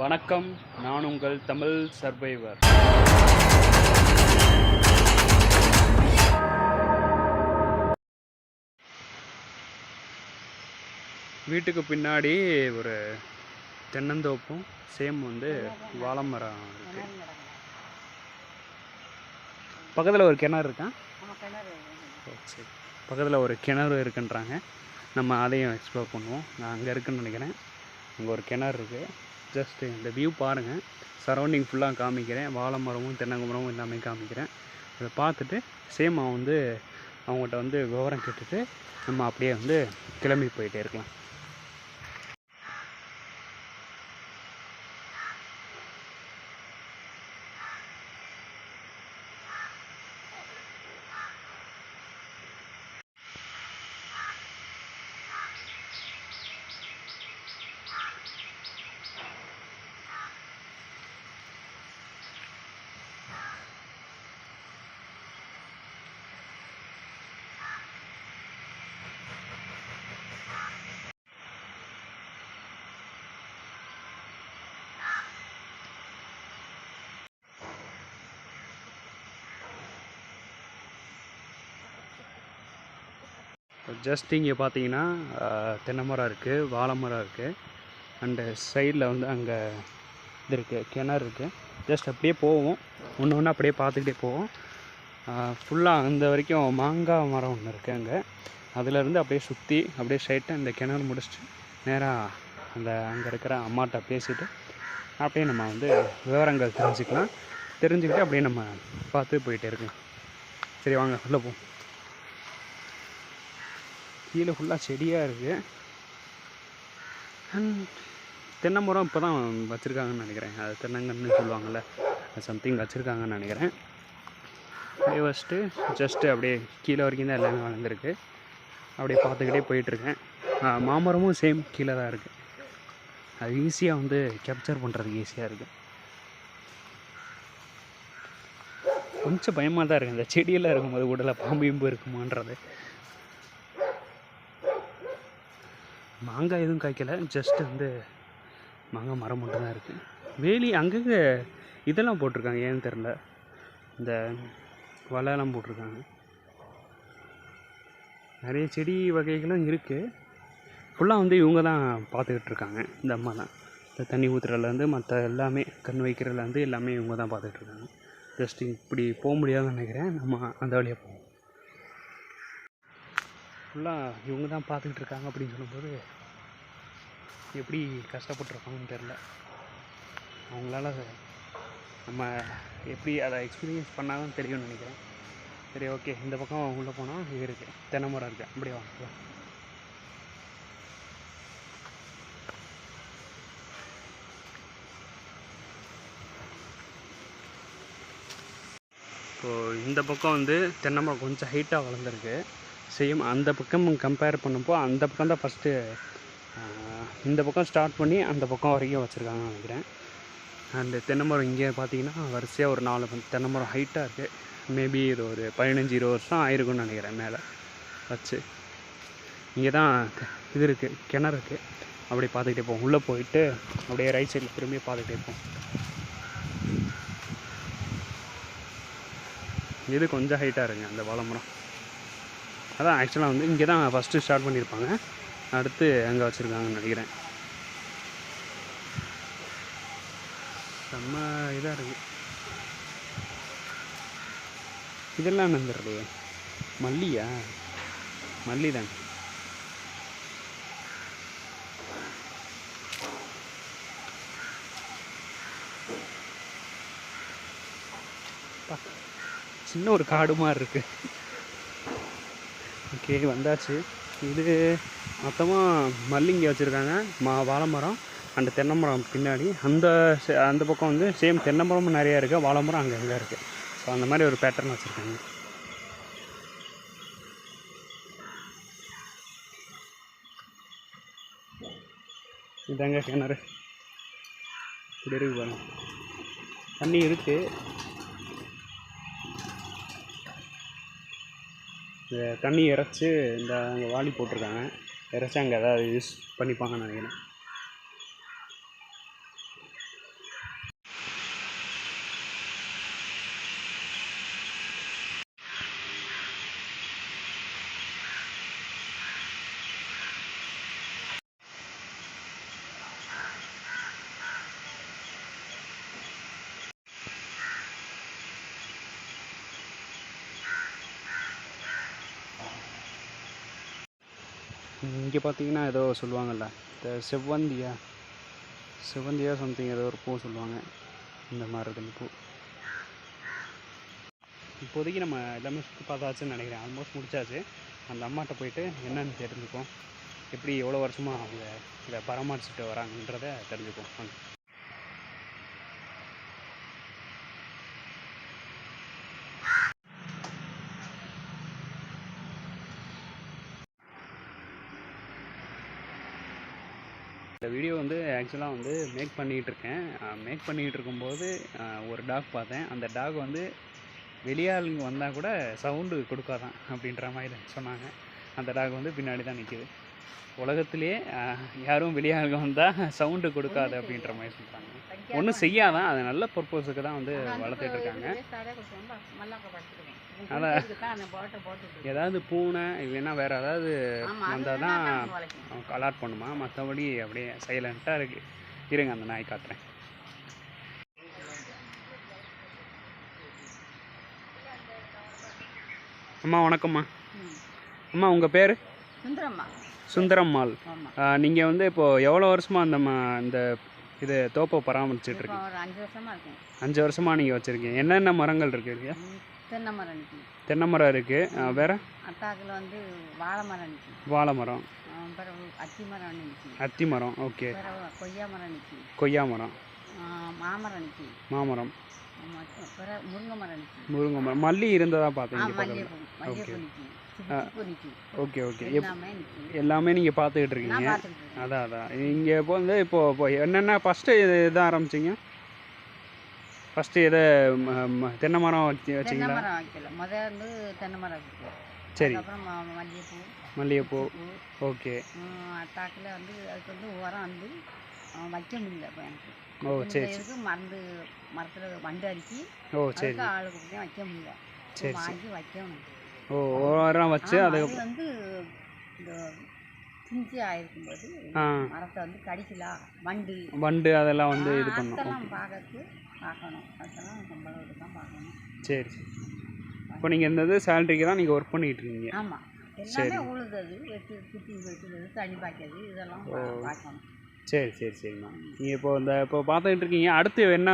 வணக்கம். நான் உங்கள் தமிழ் சர்வைவர். வீட்டுக்கு பின்னாடி ஒரு தென்னந்தோப்பும் சேம் வாழை மரம் இருக்கு. பக்கத்தில் ஒரு கிணறு இருக்கா? சரி, பக்கத்தில் ஒரு கிணறு இருக்குன்றாங்க. நம்ம அதையும் எக்ஸ்ப்ளோர் பண்ணுவோம். நான் அங்கே இருக்குன்னு நினைக்கிறேன். அங்கே ஒரு கிணறு இருக்குது. ஜஸ்ட் இந்த வியூ பாருங்கள். சரௌண்டிங் ஃபுல்லாக காமிக்கிறேன். வாழை மரமும் தென்னங்க மரமும் எல்லாமே காமிக்கிறேன். அதை பார்த்துட்டு சேம் அவங்ககிட்ட விவரம் கேட்டுட்டு நம்ம அப்படியே கிளம்பி போயிட்டே இருக்கலாம். ஜஸ்ட் இங்கே பார்த்தீங்கன்னா தென்னை மரம் இருக்குது, வாழை மரம் இருக்குது. அண்டு சைடில் அங்கே இது இருக்குது, கிணறு இருக்குது. ஜஸ்ட் அப்படியே போவோம், ஒன்று ஒன்று அப்படியே பார்த்துக்கிட்டே போவோம். ஃபுல்லாக அந்த வரைக்கும் மாங்காய் மரம் ஒன்று இருக்குது அங்கே. அதிலேருந்து அப்படியே சுற்றி அப்படியே ஸ்ட்ரைட்டாக இந்த கிணறு முடிச்சுட்டு நேராக அங்கே இருக்கிற அம்மாட்ட பேசிவிட்டு அப்படியே நம்ம விவரங்கள் தெரிஞ்சுக்கிட்டு அப்படியே நம்ம பார்த்து போயிட்டே இருக்கலாம். சரி, வாங்க உள்ளே போவோம். கீழே ஃபுல்லாக செடியாக இருக்குது. தென்னை மரம் இப்போ தான் வச்சுருக்காங்கன்னு நினைக்கிறேன். அது தென்னங்கன்னு சொல்லுவாங்கள்ல, சம்திங் வச்சுருக்காங்கன்னு நினைக்கிறேன். அப்படியே வச்சுட்டு ஜஸ்ட்டு அப்படியே கீழே வரைக்கும் தான் எல்லாமே வளர்ந்துருக்கு. அப்படியே பார்த்துக்கிட்டே போயிட்டுருக்கேன். மாமரமும் சேம் கீழே தான் இருக்குது. அது ஈஸியாக கேப்சர் பண்ணுறதுக்கு ஈஸியாக இருக்குது. கொஞ்சம் பயமாக தான் இருக்குது இந்த செடியெல்லாம் இருக்கும்போது. உடலை பாம்பு இருக்குமான்றது. மாங்காய் எதுவும் காய்க்கலை, ஜஸ்ட்டு மாங்காய் மரம் மட்டும் தான் இருக்குது. வேலி அங்கங்கே இதெல்லாம் போட்டிருக்காங்க, ஏன்னு தெரில. இந்த வலையெல்லாம் போட்டிருக்காங்க. நிறைய செடி வகைகளும் இருக்குது. ஃபுல்லாக இவங்க தான் பார்த்துக்கிட்டு இருக்காங்க. இந்த அம்மா தான் இந்த தண்ணி ஊற்றுறதுலேருந்து மற்ற எல்லாமே கண் வைக்கிறதுலேருந்து எல்லாமே இவங்க தான் பார்த்துட்ருக்காங்க. ஜஸ்ட் இப்படி போக முடியாதுன்னு நினைக்கிறேன். நம்ம அந்த வழியாக போவோம். ஃபுல்லாக இவங்க தான் பார்த்துக்கிட்டு இருக்காங்க அப்படின்னு சொல்லும்போது எப்படி கஷ்டப்பட்டுருப்பாங்கன்னு தெரில. அவங்களால நம்ம எப்படி அதை எக்ஸ்பீரியன்ஸ் பண்ணால் தான் தெரியும்னு நினைக்கிறேன். சரி, ஓகே. இந்த பக்கம் உள்ளே போனால் இது இருக்குது, தென்னை மரம் இருக்குது. அப்படியே வாங்க. இப்போது இந்த பக்கம் தென்னை மரம் கொஞ்சம் ஹைட்டாக வளர்ந்துருக்கு. சேம் அந்த பக்கம் கம்பேர் பண்ணப்போ அந்த பக்கம் தான் ஃபஸ்ட்டு. இந்த பக்கம் ஸ்டார்ட் பண்ணி அந்த பக்கம் வரைக்கும் வச்சுருக்காங்கன்னு நினைக்கிறேன். அண்டு தென்னை மரம் இங்கே பார்த்தீங்கன்னா வரிசையாக ஒரு 4 தென்னை மரம் ஹைட்டாக இருக்குது. மேபி இது ஒரு 15-20 வருஷம் ஆயிருக்குன்னு நினைக்கிறேன் மேலே வச்சு. இங்கே தான் இது இருக்குது, கிணறு இருக்குது. அப்படியே பார்த்துக்கிட்டே போவோம். உள்ளே போயிட்டு அப்படியே ரைட் சைடில் திரும்பி பார்த்துக்கிட்டே போவோம். இது கொஞ்சம் ஹைட்டாக இருக்குங்க அந்த வாழை மரம். அதான் ஆக்சுவலாக இங்கே தான் ஃபஸ்ட்டு ஸ்டார்ட் பண்ணியிருப்பாங்க. அடுத்து அங்கே வச்சுருக்காங்கன்னு நினைக்கிறேன். செம்ம இதாக இருக்குது. இதெல்லாம் நந்துடுறது மல்லியா? மல்லி தான். சின்ன ஒரு காடு மாதிரி இருக்குது. ஓகே, வந்தாச்சு. இது மொத்தமாக மல்லிங்க வச்சுருக்காங்க. வாழை மரம் அண்ட் தென்னை மரம் பின்னாடி. அந்த பக்கம் சேம் தென்னை மரமும் நிறையா இருக்குது, வாழை மரம் அங்கே இருக்குது. ஸோ அந்த மாதிரி ஒரு பேட்டர்ன் வச்சுருக்காங்க. இதாங்க கிணறு. இப்படி இருக்கு பாருங்க, தண்ணி இருக்குது. இந்த தண்ணி இறைச்சி அங்கே வாளி போட்டிருக்காங்க. இறைச்சி அங்கே ஏதாவது யூஸ் பண்ணிப்பாங்கன்னு நினைக்கிறேன். இங்கே பார்த்தீங்கன்னா ஏதோ சொல்லுவாங்கள்ல, இந்த செவ்வந்தியா செவ்வந்தியா சம்திங் ஏதோ ஒரு பூ சொல்லுவாங்க. இந்த மாதிரி இருக்குது இந்த பூ. இப்போதைக்கு நம்ம எல்லாமே சுற்றி பார்த்தாச்சுன்னு நினைக்கிறேன். ஆல்மோஸ்ட் முடிச்சாச்சு. அந்த அம்மாட்ட போயிட்டு என்னென்னு தெரிஞ்சுப்போம், எப்படி எவ்வளோ வருஷமாக அவங்க இதை பராமரிச்சுட்டு வராங்கன்றதை தெரிஞ்சுப்போம். இந்த வீடியோ வந்து ஆக்சுவலாக வந்து மேக் பண்ணிகிட்ருக்கேன். மேக் பண்ணிகிட்டு இருக்கும்போது ஒரு டாக் பார்த்தேன். அந்த டாக் வந்து வெளியாளுங்க வந்தால் கூட சவுண்டு கொடுக்காதான் அப்படின்ற மாதிரி சொன்னாங்க. அந்த டாக் வந்து பின்னாடி தான் நிற்கிது. உலகத்திலேயே யாரும் வெளியாளுங்க வந்தால் சவுண்டு கொடுக்காது அப்படின்ற மாதிரி சொல்கிறாங்க. ஒன்றும் செய்யாதான், அது நல்ல பர்பஸுக்கு தான் வந்து வளர்த்துட்டு இருக்காங்க. அதான் ஏதாவது பூனை இல்லைன்னா வேறு ஏதாவது வந்தால் தான் அலாட் பண்ணுமா, மற்றபடி அப்படியே சைலண்ட்டாக இருக்குது. இருங்க அந்த நாய் காட்டுறேன். அம்மா வணக்கம்மா. அம்மா உங்கள் பேர்? சுந்தரம்மாள். நீங்கள் வந்து இப்போது எவ்வளோ வருஷமாக இந்த இது தோப்பை பராமரிச்சுட்ருக்கீங்க? 5 வருஷமாக நீங்கள் வச்சுருக்கீங்க. என்னென்ன மரங்கள் இருக்குது? தென்னை மரம் இருக்குது. வேறு வந்து வாழை மரம். வாழை மரம், அத்தி மரம். ஓகே. கொய்யா மரம், மாமரம், முருங்கை மரம், மல்லி இருந்ததா பார்த்தீங்க? Okay okay okay. எல்லாமே நீங்கள் பார்த்துக்கிட்டு இருக்கீங்க. அதான் இங்கே இப்போ வந்து இப்போது என்னென்ன ஃபஸ்ட்டு இது ஆரம்பிச்சிங்க? ஃபஸ்ட்டு எதை தென்னை மரம் வச்சிங்களா? சரி. மல்லிகைப்பூ. ஓகே. அத்தாக்கில் வந்து அதுக்கு வந்து உரம் வந்து வைக்க முடியல இப்போ எனக்கு. ஓ சரி. மரத்தில் வண்டு அரிக்கி சரி ஆளுக்கு வைக்க முடியல. சரி வாங்கி வைக்கணும். ஓ உரம் வச்சு அது வந்து இந்த பிஞ்சு ஆயிருக்கும்போது மரத்தை வந்து கடிக்கலாம் வண்டு அதெல்லாம் வந்து இது பண்ணணும். பார்க்கணும் அதெல்லாம் நம்மளோட தான் பார்க்கணும். சரி. இப்போ நீங்கள் இந்த சேலரிக்கு தான் நீங்கள் ஒர்க் பண்ணிகிட்டு இருக்கீங்க? ஆமாம். எல்லாமே உழுது குட்டி வெட்டுறது தண்ணி பாய்க்கிறது இதெல்லாம் பார்க்கணும். சரி சரி சரிம்மா. நீங்கள் இப்போ பார்த்துக்கிட்டு இருக்கீங்க. அடுத்து என்ன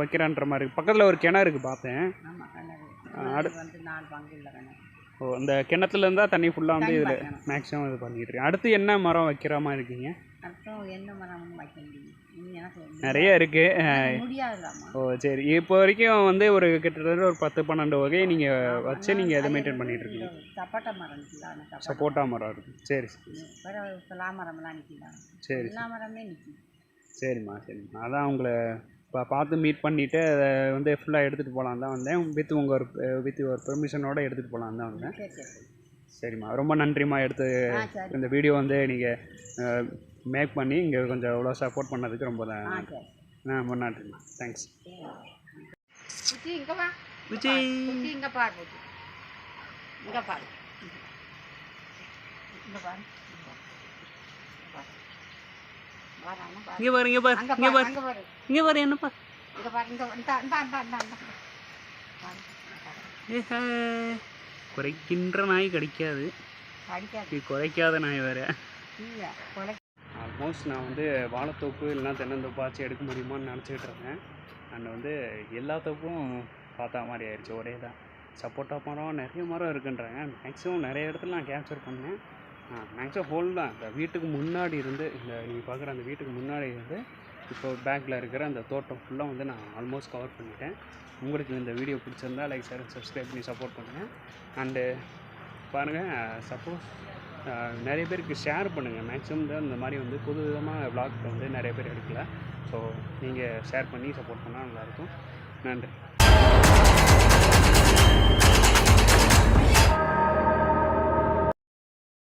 வைக்கிறான்ற மாதிரி பக்கத்தில் ஒரு கிணறு இருக்குது பார்த்தேன். ஆமாம் கிணறு வந்து 4 பங்கு உள்ள கிணறு. ஓ இந்த கிணத்துலேருந்தா தண்ணி ஃபுல்லாக வந்து இதில் மேக்ஸிமம் இது பண்ணிகிட்டு இருக்கேன். அடுத்து என்ன மரம் வைக்கிற மாதிரி இருக்கீங்க? அடுத்து என்ன மரம் வைக்க முடியும்? நிறைய இருக்குது. ஓ சரி. இப்போ வரைக்கும் வந்து ஒரு கிட்டத்தட்ட ஒரு 10-12 வகையை நீங்கள் வச்சு நீங்கள் எதை மெயின்டைன் பண்ணிகிட்டு இருக்கீங்க? சப்போட்டா மரம் நிற்கலாம். சப்போட்டா மரம் இருக்குது. சரி பலா மரம்லாம் நிற்கலாம். சரி எல்லா மரமே நிற்கும். சரிம்மா சரிம்மா. அதான் உங்களை இப்போ பார்த்து மீட் பண்ணிவிட்டு அதை வந்து ஃபுல்லாக எடுத்துகிட்டு போகலான் தான் வந்தேன். வித் ஒரு பெர்மிஷனோடு எடுத்துகிட்டு போகலான் தான் வந்தேன். சரிம்மா ரொம்ப நன்றிம்மா. இந்த வீடியோ வந்து நீங்கள் மேக் பண்ணி இங்கே கொஞ்சம் இவ்வளோ சப்போர்ட் பண்ணதுக்கு ரொம்ப நன்றிம்மா. தேங்க்ஸ். இங்கே பாரு என்னப்பா குறைக்கின்ற நாய் கடிக்காது, குறைக்காத நாய் வேறு. ஆல்மோஸ்ட் நான் வந்து வாழைத்தோப்பு இல்லைனா தென்னந்தோப்பாச்சும் எடுக்க முடியுமான்னு நினச்சிக்கிட்டு இருந்தேன். அண்ட் வந்து எல்லா தோப்பும் பார்த்தா மாதிரி ஆயிடுச்சு. ஒரே தான் சப்போட்டா மரம் நிறைய மரம் இருக்குன்றாங்க. மேக்ஸிமம் நிறைய இடத்துல நான் கேப்சர் பண்ணேன். மேக்ஸிமம் ஹோல் தான் இந்த வீட்டுக்கு முன்னாடி இருந்து நீங்கள் பார்க்குற அந்த வீட்டுக்கு முன்னாடி இருந்து இப்போ பேக்கில் இருக்கிற அந்த தோட்டம் ஃபுல்லாக வந்து நான் ஆல்மோஸ்ட் கவர் பண்ணிட்டேன். உங்களுக்கு இந்த வீடியோ பிடிச்சிருந்தா லைக் ஷேர் சப்ஸ்கிரைப் பண்ணி சப்போர்ட் பண்ணுங்கள். அண்டு பாருங்கள், சப்போஸ் நிறைய பேருக்கு ஷேர் பண்ணுங்கள். மேக்ஸிமம் தான் இந்த மாதிரி வந்து புது விதமாக விளாக் வந்து நிறைய பேர் எடுக்கல. ஸோ நீங்கள் ஷேர் பண்ணி சப்போர்ட் பண்ணால் நல்லாயிருக்கும். நன்றி.